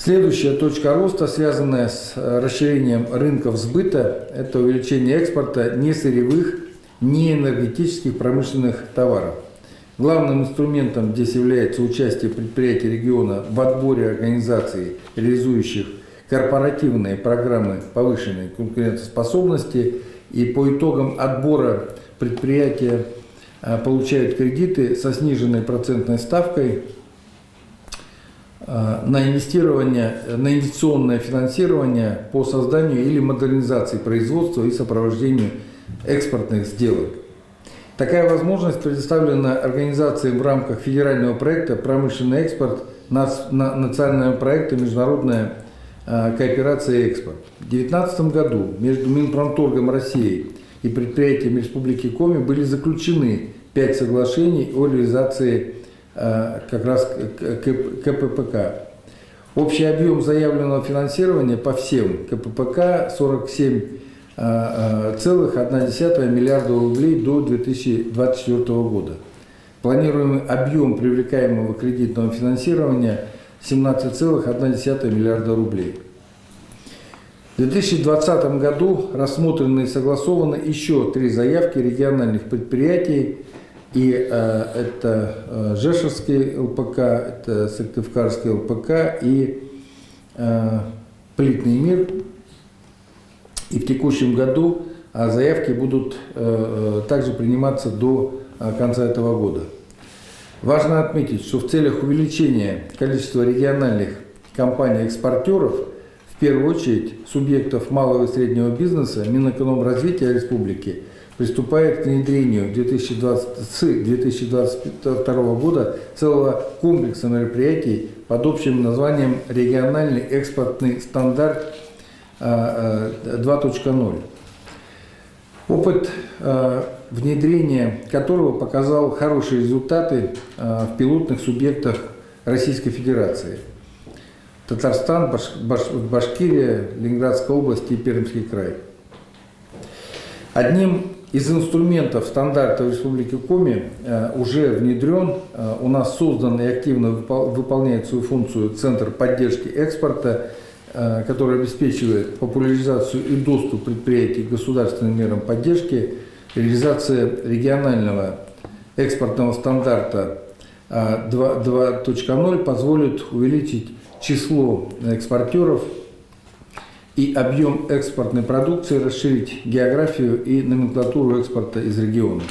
Следующая точка роста, связанная с расширением рынков сбыта, это увеличение экспорта несырьевых, неэнергетических промышленных товаров. Главным инструментом здесь является участие предприятий региона в отборе организаций, реализующих корпоративные программы повышенной конкурентоспособности, и по итогам отбора предприятия получают кредиты со сниженной процентной ставкой на инвестиционное финансирование по созданию или модернизации производства и сопровождению экспортных сделок. Такая возможность предоставлена организацией в рамках федерального проекта «Промышленный экспорт» национального проекта «Международная кооперация и экспорт». В 2019 году между Минпромторгом России и предприятиями Республики Коми были заключены 5 соглашений о реализации как раз КППК. Общий объем заявленного финансирования по всем КППК 47,1 миллиарда рублей до 2024 года. Планируемый объем привлекаемого кредитного финансирования 17,1 миллиарда рублей. В 2020 году рассмотрены и согласованы еще 3 заявки региональных предприятий. И это Жешевский ЛПК, это Сыктывкарский ЛПК и Плитный мир. И в текущем году заявки будут также приниматься до конца этого года. Важно отметить, что в целях увеличения количества региональных компаний-экспортеров, в первую очередь субъектов малого и среднего бизнеса, Минэкономразвития Республики приступает к внедрению с 2022 года целого комплекса мероприятий под общим названием «Региональный экспортный стандарт 2.0». Опыт внедрения которого показал хорошие результаты в пилотных субъектах Российской Федерации: Татарстан, Башкирия, Ленинградская область и Пермский край. Одним из инструментов стандарта в Республике Коми уже внедрен, у нас создан и активно выполняет свою функцию Центр поддержки экспорта, который обеспечивает популяризацию и доступ предприятий к государственным мерам поддержки. Реализация регионального экспортного стандарта 2.0 позволит увеличить число экспортеров и объем экспортной продукции, расширить географию и номенклатуру экспорта из региона.